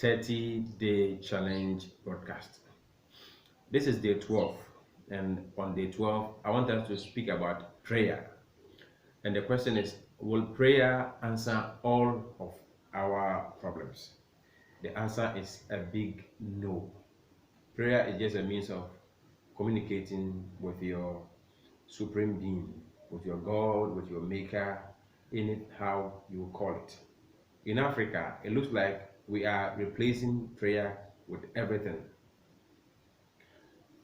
30-day challenge broadcast. This is day 12, and on day 12, I want us to speak about prayer. And the question is, will prayer answer all of our problems? The answer is a big no. Prayer is just a means of communicating with your supreme being, with your God, with your maker, anyhow you call it. In Africa, it looks like we are replacing prayer with everything.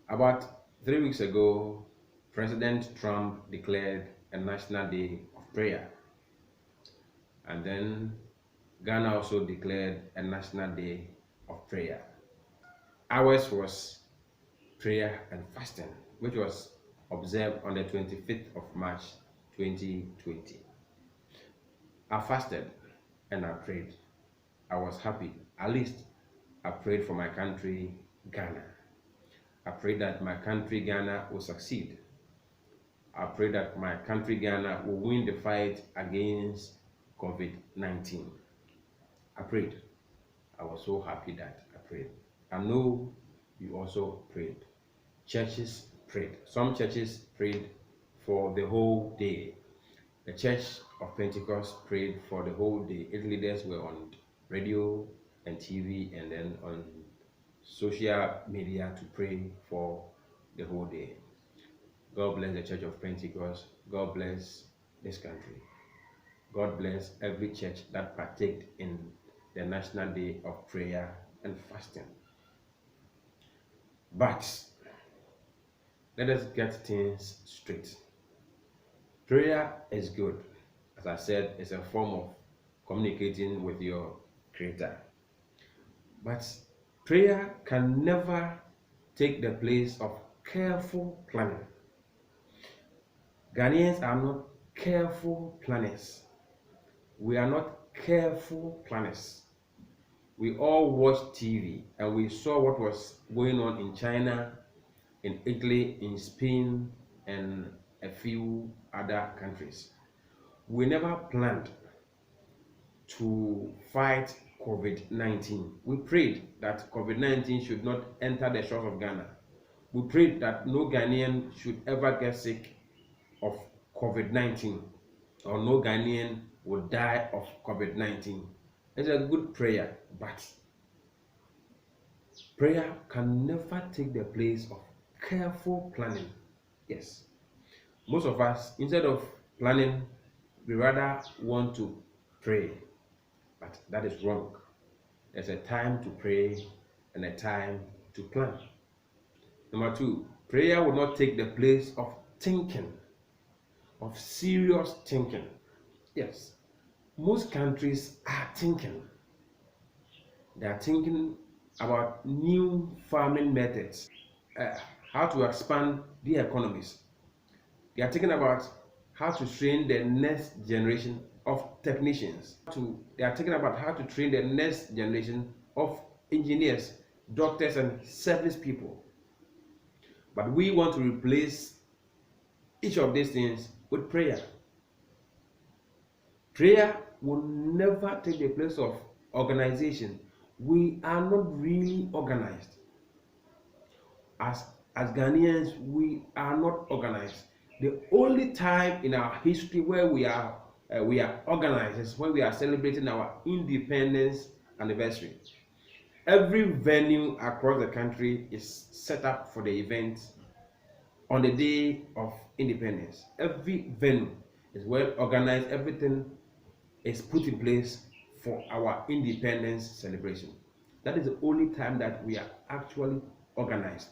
About 3 weeks ago, President Trump declared a national day of prayer. And then Ghana also declared a national day of prayer. Ours was prayer and fasting, which was observed on the 25th of March 2020. I fasted and I prayed. I was happy. At least I prayed for my country, Ghana. I prayed that my country, Ghana, will succeed. I pray that my country, Ghana, will win the fight against COVID-19. I prayed. I was so happy that I prayed. I know you also prayed. Churches prayed. Some churches prayed for the whole day. The Church of Pentecost prayed for the whole day. Its leaders were on radio and TV and then on social media to pray for the whole day. God bless the Church of Pentecost. God bless this country. God bless every church that partaked in the National Day of Prayer and Fasting. But let us get things straight. Prayer is good. As I said, it's a form of communicating with your Creator. But prayer can never take the place of careful planning. Ghanaians are not careful planners. We are not careful planners. We all watched TV and we saw what was going on in China, in Italy, in Spain, and a few other countries. We never planned to fight COVID-19. We prayed that COVID-19 should not enter the shores of Ghana. We prayed that no Ghanaian should ever get sick of COVID-19, or no Ghanaian will die of COVID-19. It's a good prayer, but prayer can never take the place of careful planning. Yes, most of us, instead of planning, we rather want to pray, but that is wrong. There's a time to pray and a time to plan. Number two, prayer will not take the place of thinking, of serious thinking. Yes, most countries are thinking. They are thinking about new farming methods, how to expand the economies. They are thinking about how to train the next generation of technicians. They are thinking about how to train the next generation of engineers, doctors, and service people. But we want to replace each of these things with prayer. Prayer will never take the place of organization. We are not really organized. As Ghanaians, we are not organized. The only time in our history where we are organized is when we are celebrating our independence anniversary. Every venue across the country is set up for the event on the day of independence. Every venue is well organized. Everything is put in place for our independence celebration. That is the only time that we are actually organized.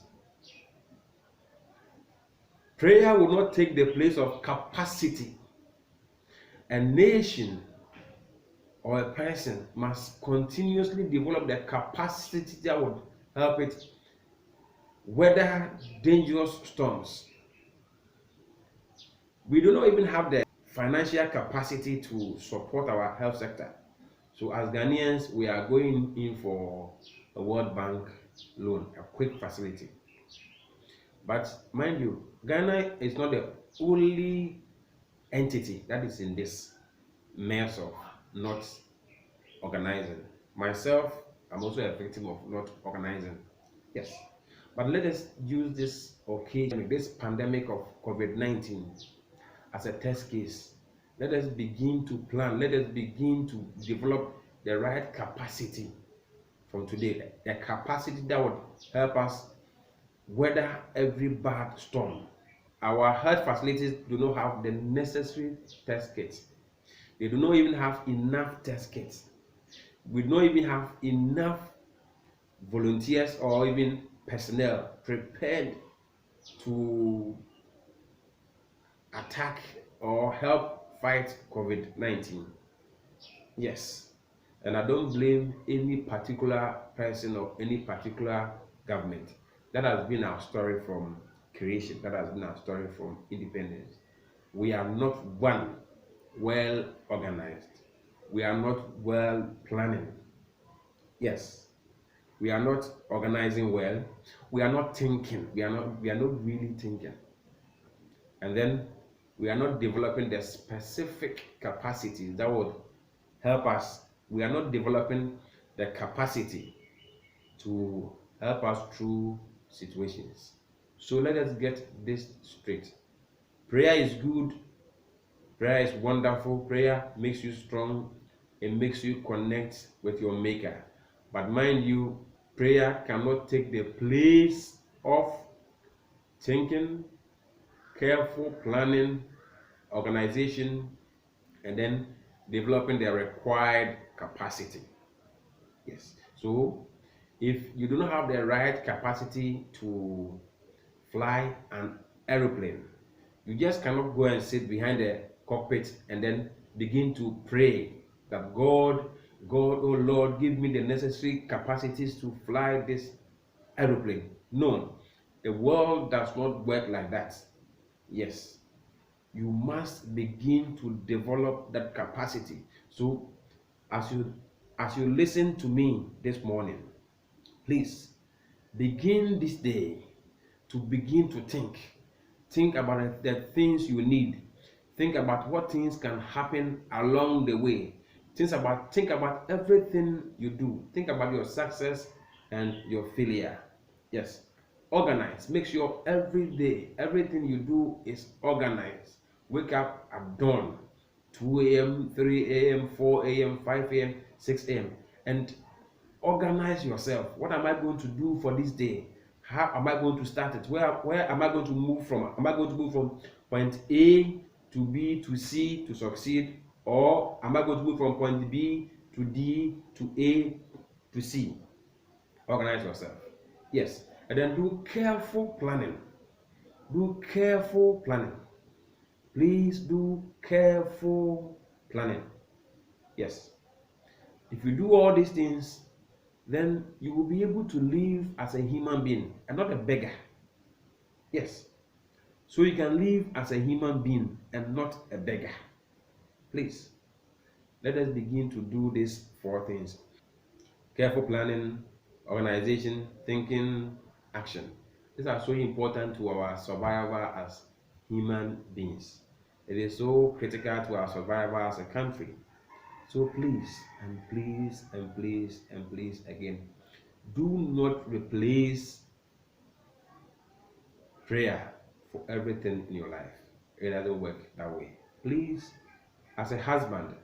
Prayer will not take the place of capacity. A nation or a person must continuously develop the capacity that would help it weather dangerous storms. We do not even have the financial capacity to support our health sector. So as Ghanaians, we are going in for a World Bank loan, a quick facility. But mind you, Ghana is not the only entity that is in this mess of not organizing. Myself, I'm also a victim of not organizing. Yes. But let us use this occasion, this pandemic of COVID-19, as a test case. Let us begin to plan. Let us begin to develop the right capacity from today. A capacity that would help us weather every bad storm. Our health facilities do not have the necessary test kits. They do not even have enough test kits. We don't even have enough volunteers or even personnel prepared to attack or help fight COVID-19. Yes, and I don't blame any particular person or any particular government. That has been our story from creation. That has been our story from independence. We are not one, well organized. We are not well planning. Yes, we are not organizing well. We are not thinking. We are not really thinking. And then we are not developing the specific capacities that would help us. We are not developing the capacity to help us through situations. So let us get this straight. Prayer is good. Prayer is wonderful. Prayer makes you strong. It makes you connect with your maker. But mind you, prayer cannot take the place of thinking, careful planning, organization, and then developing the required capacity. Yes. So if you do not have the right capacity to fly an aeroplane, you just cannot go and sit behind the cockpit and then begin to pray that God, oh Lord, give me the necessary capacities to fly this aeroplane. No, the world does not work like that. Yes, you must begin to develop that capacity. So as you listen to me this morning, please begin this day to begin to think about the things you need. Think about what things can happen along the way. Think about everything you do. Think about your success and your failure. Yes. Organize. Make sure every day everything you do is organized. Wake up at dawn, 2 a.m., 3 a.m., 4 a.m., 5 a.m., 6 a.m. and organize yourself. What am I going to do for this day? How am I going to start it? Where am I going to move from? Am I going to move from point A to B to C to succeed? Or am I going to move from point B to D to A to C? Organize yourself. Yes. And then do careful planning. Do careful planning. Please do careful planning. Yes. If you do all these things, then you will be able to live as a human being and not a beggar. Yes. So you can live as a human being and not a beggar. Please, let us begin to do these 4 things. Careful planning, organization, thinking, action. These are so important to our survival as human beings. It is so critical to our survival as a country. So please, and please, and please, and please again, do not replace prayer for everything in your life. It doesn't work that way. Please, as a husband,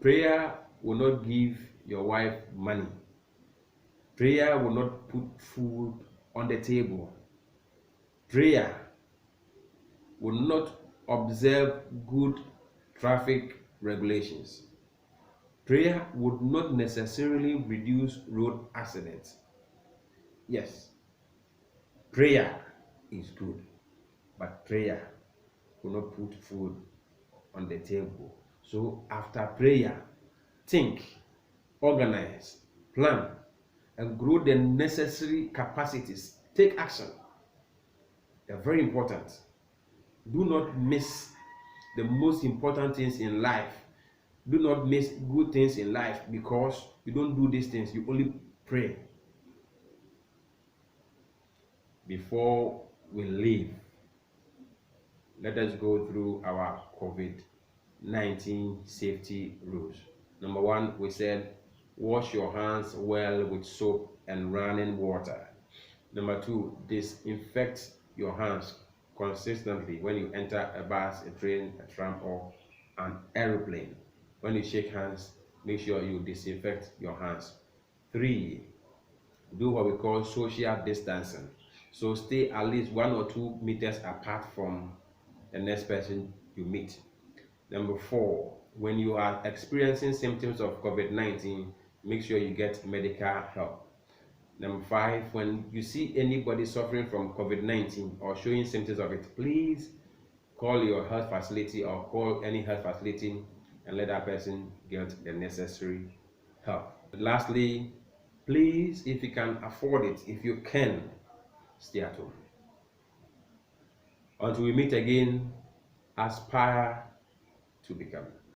prayer will not give your wife money. Prayer will not put food on the table. Prayer will not observe good traffic regulations. Prayer would not necessarily reduce road accidents. Yes, prayer is good, but prayer will not put food on the table. So after prayer, think, organize, plan, and grow the necessary capacities. Take action. They're very important. Do not miss the most important things in life. Do not miss good things in life because you don't do these things. You only pray. Before we leave, let us go through our COVID-19 safety rules. Number 1, we said Wash your hands well with soap and running water. Number 2, disinfect your hands consistently when you enter a bus, a train, a tram, or an aeroplane. When you shake hands, make sure you disinfect your hands. 3, do what we call social distancing. So stay at least 1 or 2 meters apart from the next person you meet. Number 4, when you are experiencing symptoms of COVID-19, make sure you get medical help. Number 5, when you see anybody suffering from COVID-19 or showing symptoms of it, please call your health facility or call any health facility and let that person get the necessary help. Lastly, please, if you can afford it, if you can, stay at home. Until we meet again, aspire to become.